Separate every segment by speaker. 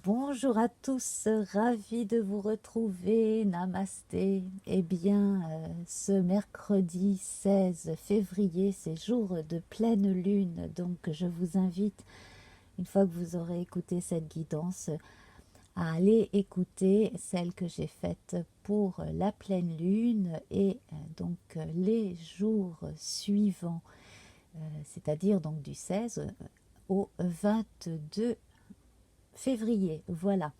Speaker 1: Bonjour à tous, ravi de vous retrouver, namasté. Eh bien, ce mercredi 16 février, c'est jour de pleine lune, donc je vous invite, une fois que vous aurez écouté cette guidance, à aller écouter celle que j'ai faite pour la pleine lune et les jours suivants, c'est-à-dire donc du 16 au 22 février. Voilà.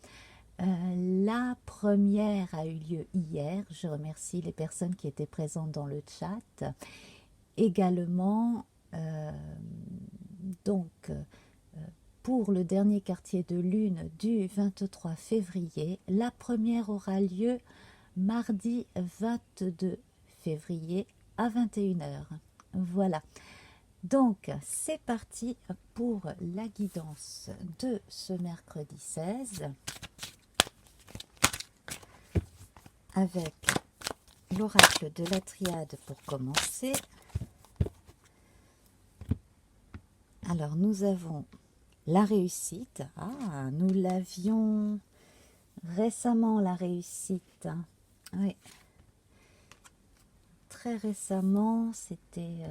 Speaker 1: La première a eu lieu hier. Je remercie les personnes qui étaient présentes dans le chat. Également, donc, pour le dernier quartier de lune du 23 février, la première aura lieu mardi 22 février à 21h. Voilà. Donc, c'est parti pour la guidance de ce mercredi 16 avec l'oracle de la triade pour commencer. Alors, nous avons la réussite. Ah, nous l'avions récemment, la réussite. Oui, très récemment, c'était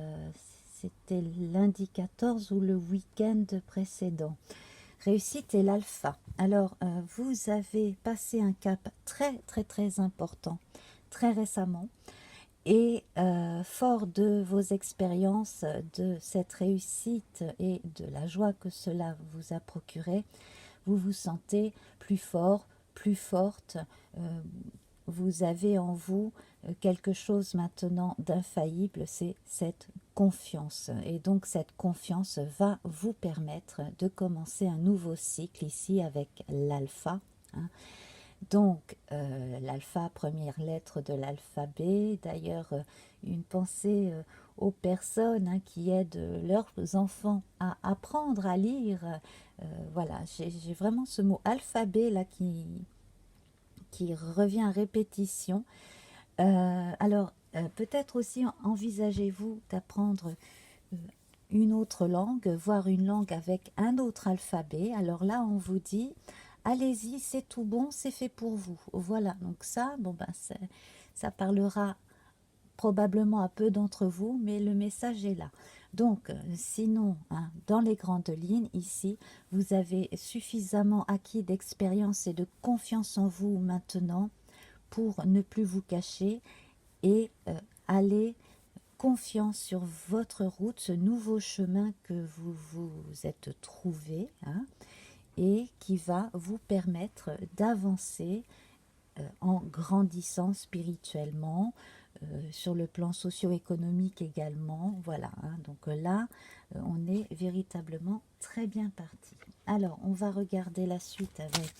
Speaker 1: lundi 14 ou le week-end précédent. Réussite et l'alpha. Alors, vous avez passé un cap très, très, très important, très récemment. Et fort de vos expériences, de cette réussite et de la joie que cela vous a procuré, vous vous sentez plus fort, plus forte. Vous avez en vous quelque chose maintenant d'infaillible, c'est cette confiance. Et donc cette confiance va vous permettre de commencer un nouveau cycle ici avec l'alpha. Hein. Donc l'alpha, première lettre de l'alphabet. D'ailleurs, une pensée aux personnes qui aident leurs enfants à apprendre à lire. Voilà, j'ai vraiment ce mot alphabet là qui revient à répétition. Alors, peut-être aussi envisagez-vous d'apprendre une autre langue, voire une langue avec un autre alphabet. Alors là, on vous dit, allez-y, c'est tout bon, c'est fait pour vous. Voilà, donc ça, bon ben, ça parlera probablement à peu d'entre vous, mais le message est là. Donc, sinon, hein, dans les grandes lignes, ici, vous avez suffisamment acquis d'expérience et de confiance en vous maintenant pour ne plus vous cacher et aller confiant sur votre route, ce nouveau chemin que vous vous êtes trouvé, hein, et qui va vous permettre d'avancer en grandissant spirituellement, sur le plan socio-économique également. Voilà, hein, donc là, on est véritablement très bien parti. Alors, on va regarder la suite avec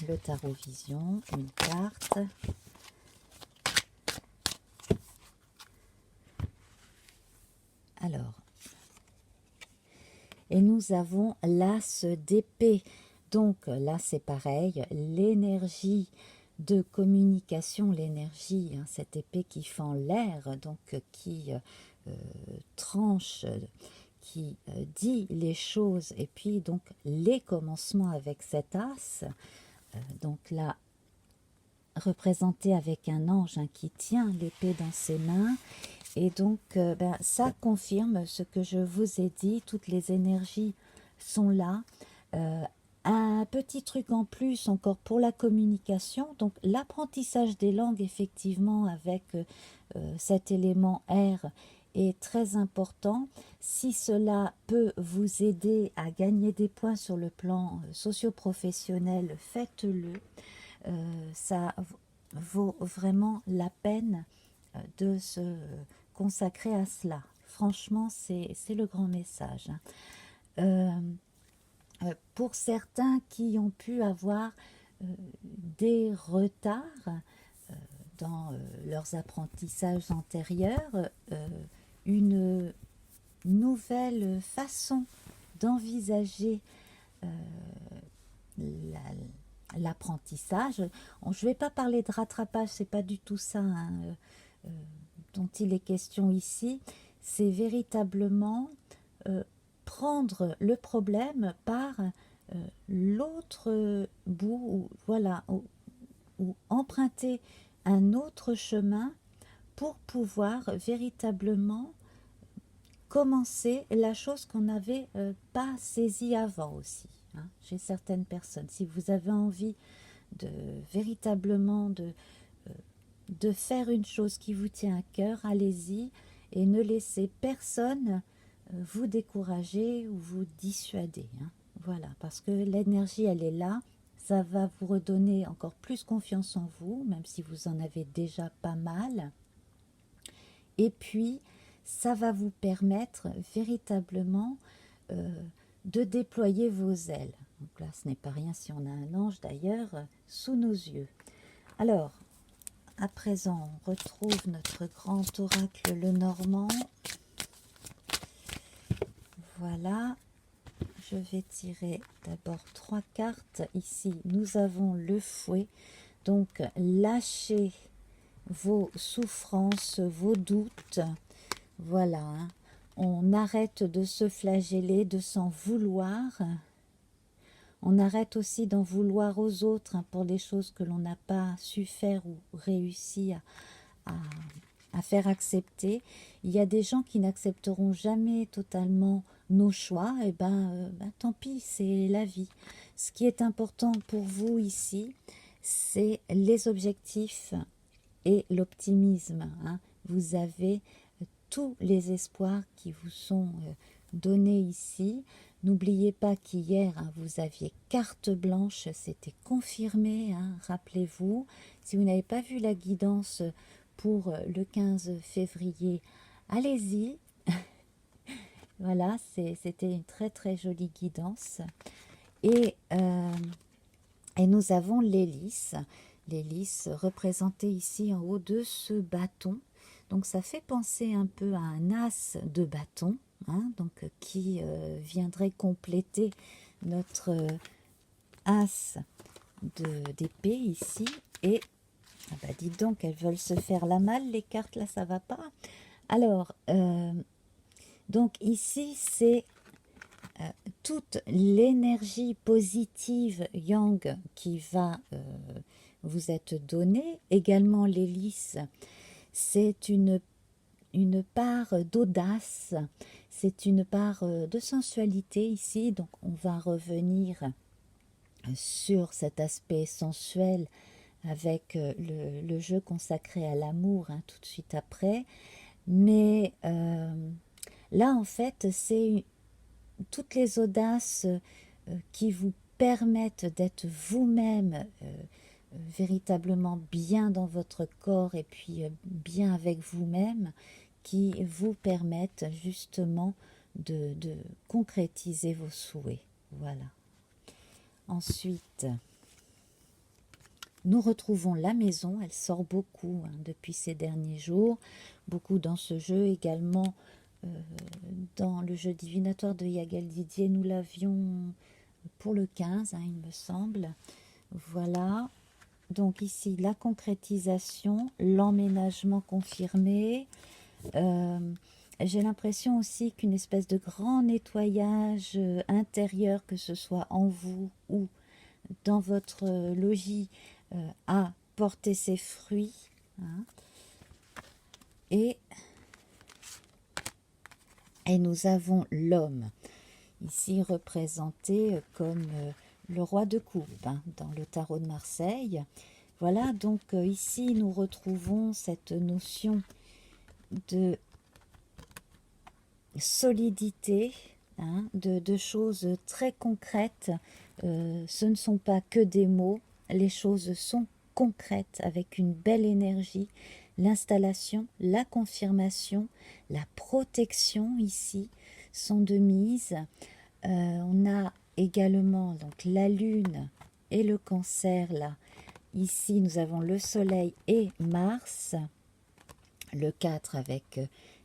Speaker 1: le tarot vision, une carte. Alors, et nous avons l'as d'épée. Donc là, c'est pareil, l'énergie de communication, l'énergie, hein, cette épée qui fend l'air, donc qui tranche, qui dit les choses, et puis donc les commencements avec cet as. Donc là, représenté avec un ange hein, qui tient l'épée dans ses mains. Et donc, ça confirme ce que je vous ai dit, toutes les énergies sont là. Un petit truc en plus encore pour la communication, donc l'apprentissage des langues, effectivement, avec cet élément R est très important. Si cela peut vous aider à gagner des points sur le plan socio-professionnel, faites-le. Ça vaut vraiment la peine de se consacrer à cela. Franchement, c'est le grand message. Pour certains qui ont pu avoir des retards dans leurs apprentissages antérieurs, une nouvelle façon d'envisager l'apprentissage. Je ne vais pas parler de rattrapage, c'est pas du tout ça hein, dont il est question ici. C'est véritablement prendre le problème par l'autre bout, ou, voilà, ou emprunter un autre chemin pour pouvoir véritablement commencer la chose qu'on n'avait pas saisie avant aussi, hein, chez certaines personnes. Si vous avez envie de véritablement de faire une chose qui vous tient à cœur, allez-y et ne laissez personne vous décourager ou vous dissuader, hein. Voilà, parce que l'énergie, elle est là, ça va vous redonner encore plus confiance en vous, même si vous en avez déjà pas mal. Et puis, ça va vous permettre véritablement de déployer vos ailes. Donc là, ce n'est pas rien si on a un ange d'ailleurs sous nos yeux. Alors, à présent, on retrouve notre grand oracle le Normand. Voilà, je vais tirer d'abord 3 cartes. Ici, nous avons le fouet. Donc, lâchez vos souffrances, vos doutes. Voilà, hein. On arrête de se flageller, de s'en vouloir. On arrête aussi d'en vouloir aux autres, hein, pour les choses que l'on n'a pas su faire ou réussi à faire accepter. Il y a des gens qui n'accepteront jamais totalement nos choix, et tant pis, c'est la vie. Ce qui est important pour vous ici, c'est les objectifs et l'optimisme, hein. Vous avez tous les espoirs qui vous sont donnés ici. N'oubliez pas qu'hier, hein, vous aviez carte blanche, c'était confirmé, hein, rappelez-vous. Si vous n'avez pas vu la guidance pour le 15 février, allez-y. Voilà, c'était une très très jolie guidance. Et nous avons l'hélice. L'hélice représentée ici en haut de ce bâton. Donc ça fait penser un peu à un as de bâton, hein, donc qui viendrait compléter notre as d'épée ici. Et ah bah dites donc, elles veulent se faire la malle, les cartes là, ça va pas. Alors, donc ici c'est toute l'énergie positive yang qui va vous être donnée. Également l'hélice, c'est une part d'audace, c'est une part de sensualité ici. Donc on va revenir sur cet aspect sensuel avec le jeu consacré à l'amour, hein, tout de suite après. Mais là en fait c'est toutes les audaces qui vous permettent d'être vous-même véritablement bien dans votre corps et puis bien avec vous-même, qui vous permettent justement de concrétiser vos souhaits. Voilà. Ensuite, nous retrouvons la maison. Elle sort beaucoup, hein, depuis ces derniers jours. Beaucoup dans ce jeu également. Dans le jeu divinatoire de Yagal Didier, nous l'avions pour le 15, hein, il me semble. Voilà. Donc ici, la concrétisation, l'emménagement confirmé. J'ai l'impression aussi qu'une espèce de grand nettoyage intérieur, que ce soit en vous ou dans votre logis, a porté ses fruits, hein. Et nous avons l'homme, ici représenté comme le roi de coupe, hein, dans le tarot de Marseille. Voilà, donc ici nous retrouvons cette notion de solidité, hein, de choses très concrètes. Ce ne sont pas que des mots, les choses sont concrètes avec une belle énergie. L'installation, la confirmation, la protection ici sont de mise. On a également donc la lune et le cancer là. Ici nous avons le soleil et Mars. Le 4 avec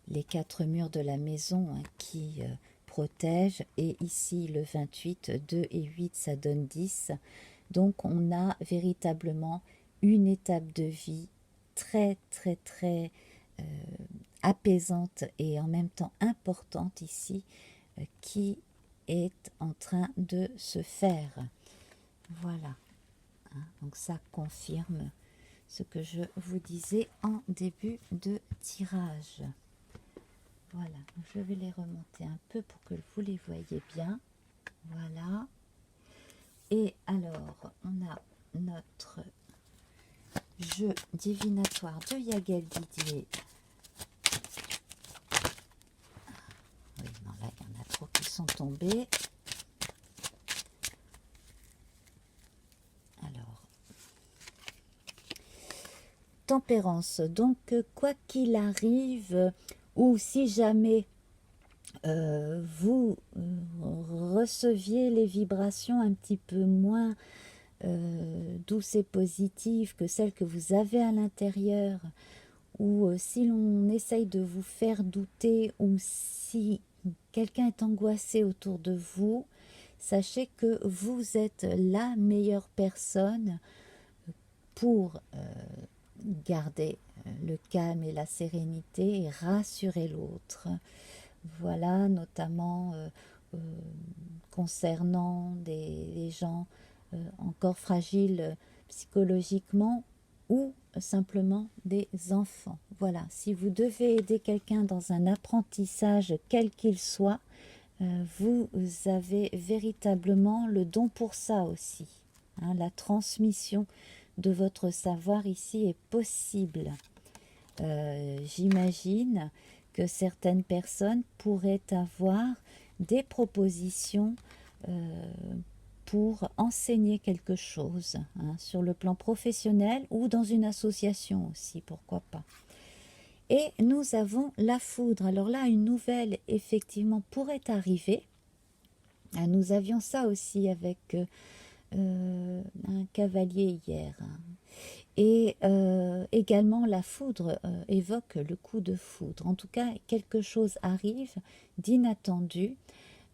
Speaker 1: les 4 murs de la maison, hein, qui protègent. Et ici le 28, 2 et 8 ça donne 10. Donc on a véritablement une étape de vie très très très apaisante et en même temps importante ici, qui est en train de se faire. Voilà. Hein, donc ça confirme ce que je vous disais en début de tirage. Voilà, je vais les remonter un peu pour que vous les voyez bien. Voilà. Et alors, on a notre jeu divinatoire de Yael Didier. Oui, non, là, il y en a trop qui sont tombés. Alors, tempérance. Donc, quoi qu'il arrive, ou si jamais vous receviez les vibrations un petit peu moins douces et positives que celles que vous avez à l'intérieur, ou si l'on essaye de vous faire douter, ou si quelqu'un est angoissé autour de vous, sachez que vous êtes la meilleure personne pour garder le calme et la sérénité et rassurer l'autre. Voilà, notamment concernant des gens encore fragiles psychologiquement ou simplement des enfants. Voilà, si vous devez aider quelqu'un dans un apprentissage quel qu'il soit, vous avez véritablement le don pour ça aussi. Hein, la transmission de votre savoir ici est possible. J'imagine que certaines personnes pourraient avoir des propositions pour enseigner quelque chose, hein, sur le plan professionnel ou dans une association aussi, pourquoi pas. Et nous avons la foudre. Alors là, une nouvelle, effectivement, pourrait arriver. Nous avions ça aussi avec un cavalier hier. Et également, la foudre évoque le coup de foudre. En tout cas, quelque chose arrive d'inattendu.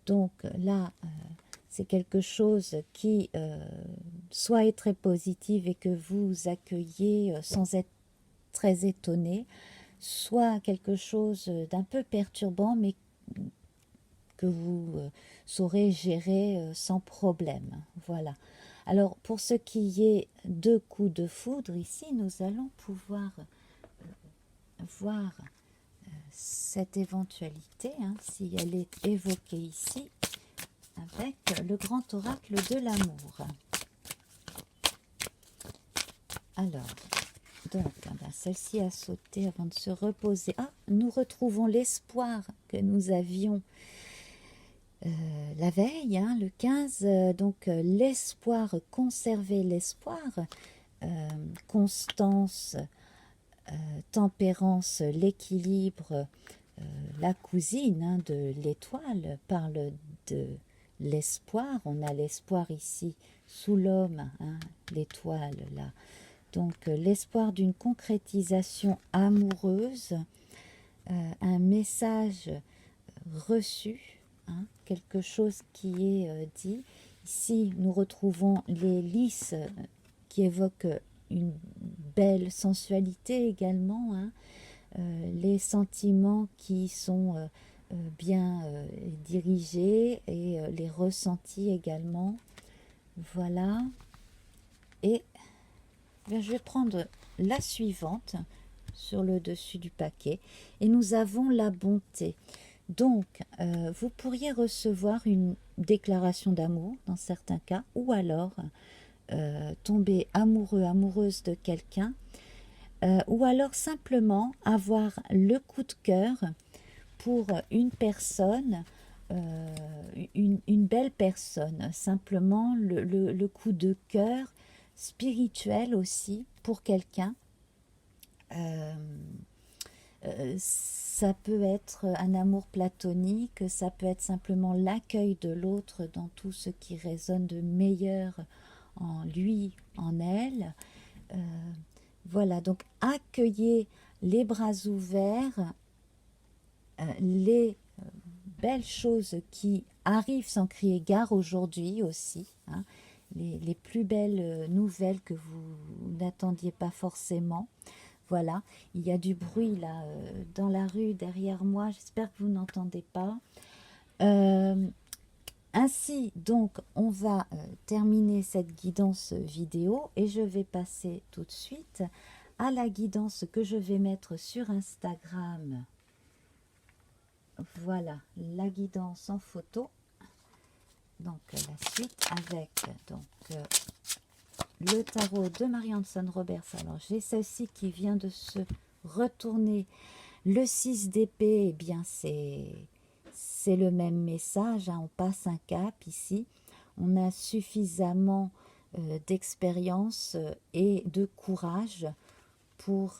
Speaker 1: Donc là, c'est quelque chose qui soit est très positif et que vous accueillez sans être très étonné, soit quelque chose d'un peu perturbant, mais que vous saurez gérer sans problème. Voilà. Alors, pour ce qui est de coups de foudre, ici, nous allons pouvoir voir cette éventualité, hein, si elle est évoquée ici, avec le grand oracle de l'amour. Alors, donc, celle-ci a sauté avant de se reposer. Ah, nous retrouvons l'espoir que nous avions la veille, hein, le 15, donc l'espoir, conserver l'espoir, constance, tempérance, l'équilibre, la cousine, hein, de l'étoile, parle de l'espoir. On a l'espoir ici sous l'homme, hein, l'étoile là. Donc l'espoir d'une concrétisation amoureuse, un message reçu, hein, quelque chose qui est dit. Ici, nous retrouvons les lys qui évoquent une belle sensualité également, hein, les sentiments qui sont bien dirigés et les ressentis également. Voilà. Et bien, je vais prendre la suivante sur le dessus du paquet. Et nous avons la bonté. Donc, vous pourriez recevoir une déclaration d'amour dans certains cas, ou alors tomber amoureux, amoureuse de quelqu'un, ou alors simplement avoir le coup de cœur pour une personne, une belle personne, simplement le coup de cœur spirituel aussi pour quelqu'un. Ça peut être un amour platonique, ça peut être simplement l'accueil de l'autre dans tout ce qui résonne de meilleur en lui, en elle. Voilà, donc accueillez les bras ouverts, les belles choses qui arrivent sans crier gare aujourd'hui aussi, hein, les plus belles nouvelles que vous n'attendiez pas forcément. Voilà, il y a du bruit là dans la rue derrière moi, j'espère que vous n'entendez pas. Ainsi, donc, on va terminer cette guidance vidéo et je vais passer tout de suite à la guidance que je vais mettre sur Instagram. Voilà, la guidance en photo. Donc, la suite avec le tarot de Mary Hanson Roberts. Alors, j'ai celle-ci qui vient de se retourner. Le 6 d'épée, eh bien, c'est le même message, hein, on passe un cap ici, on a suffisamment d'expérience et de courage pour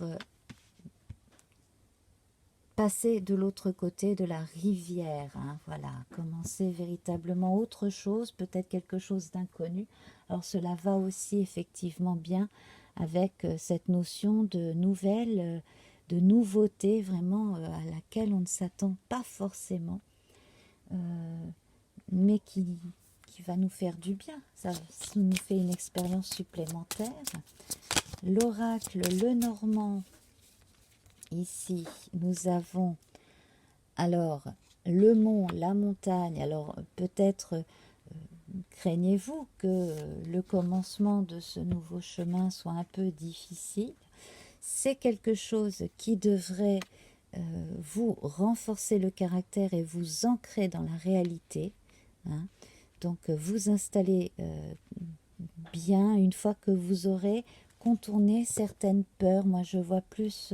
Speaker 1: passer de l'autre côté de la rivière, hein, voilà, commencer véritablement autre chose, peut-être quelque chose d'inconnu. Alors cela va aussi effectivement bien avec cette notion de nouvelle, de nouveauté vraiment à laquelle on ne s'attend pas forcément. Mais qui va nous faire du bien. Ça nous fait une expérience supplémentaire. L'oracle Lenormand, ici, nous avons alors le mont, la montagne. Alors peut-être craignez-vous que le commencement de ce nouveau chemin soit un peu difficile. C'est quelque chose qui devrait vous renforcer le caractère et vous ancrer dans la réalité. Hein. Donc vous installez bien une fois que vous aurez contourné certaines peurs. Moi je vois plus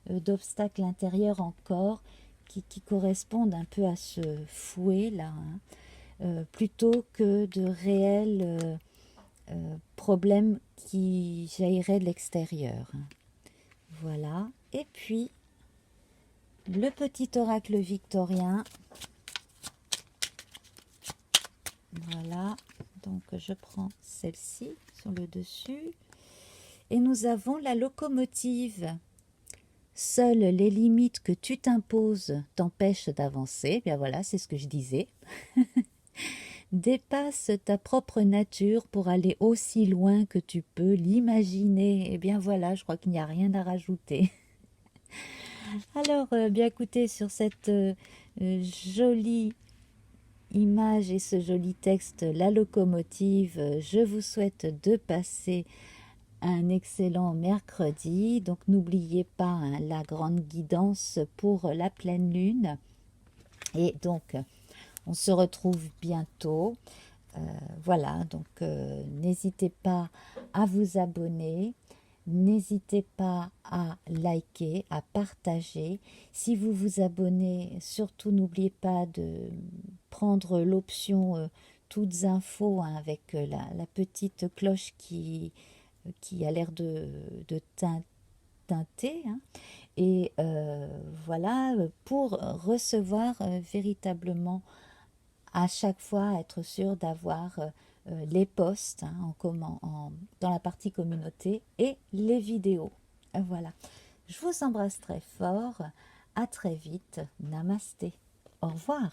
Speaker 1: d'obstacles intérieurs encore qui correspondent un peu à ce fouet là, hein, plutôt que de réels problèmes qui jailliraient de l'extérieur. Hein. Voilà. Et puis le petit oracle victorien. Voilà, donc je prends celle-ci sur le dessus. Et nous avons la locomotive. Seules les limites que tu t'imposes t'empêchent d'avancer. Bien voilà, c'est ce que je disais. Dépasse ta propre nature pour aller aussi loin que tu peux l'imaginer. Et bien voilà, je crois qu'il n'y a rien à rajouter. Alors, bien écoutez, sur cette jolie image et ce joli texte, la locomotive, je vous souhaite de passer un excellent mercredi. Donc n'oubliez pas hein, la grande guidance pour la pleine lune. Et donc on se retrouve bientôt. Voilà, donc n'hésitez pas à vous abonner. N'hésitez pas à liker, à partager. Si vous vous abonnez, surtout n'oubliez pas de prendre l'option toutes infos hein, avec la petite cloche qui a l'air de teinter. Hein. Et voilà, pour recevoir véritablement à chaque fois, être sûr d'avoir les posts hein, dans la partie communauté et les vidéos. Voilà. Je vous embrasse très fort. À très vite. Namasté. Au revoir.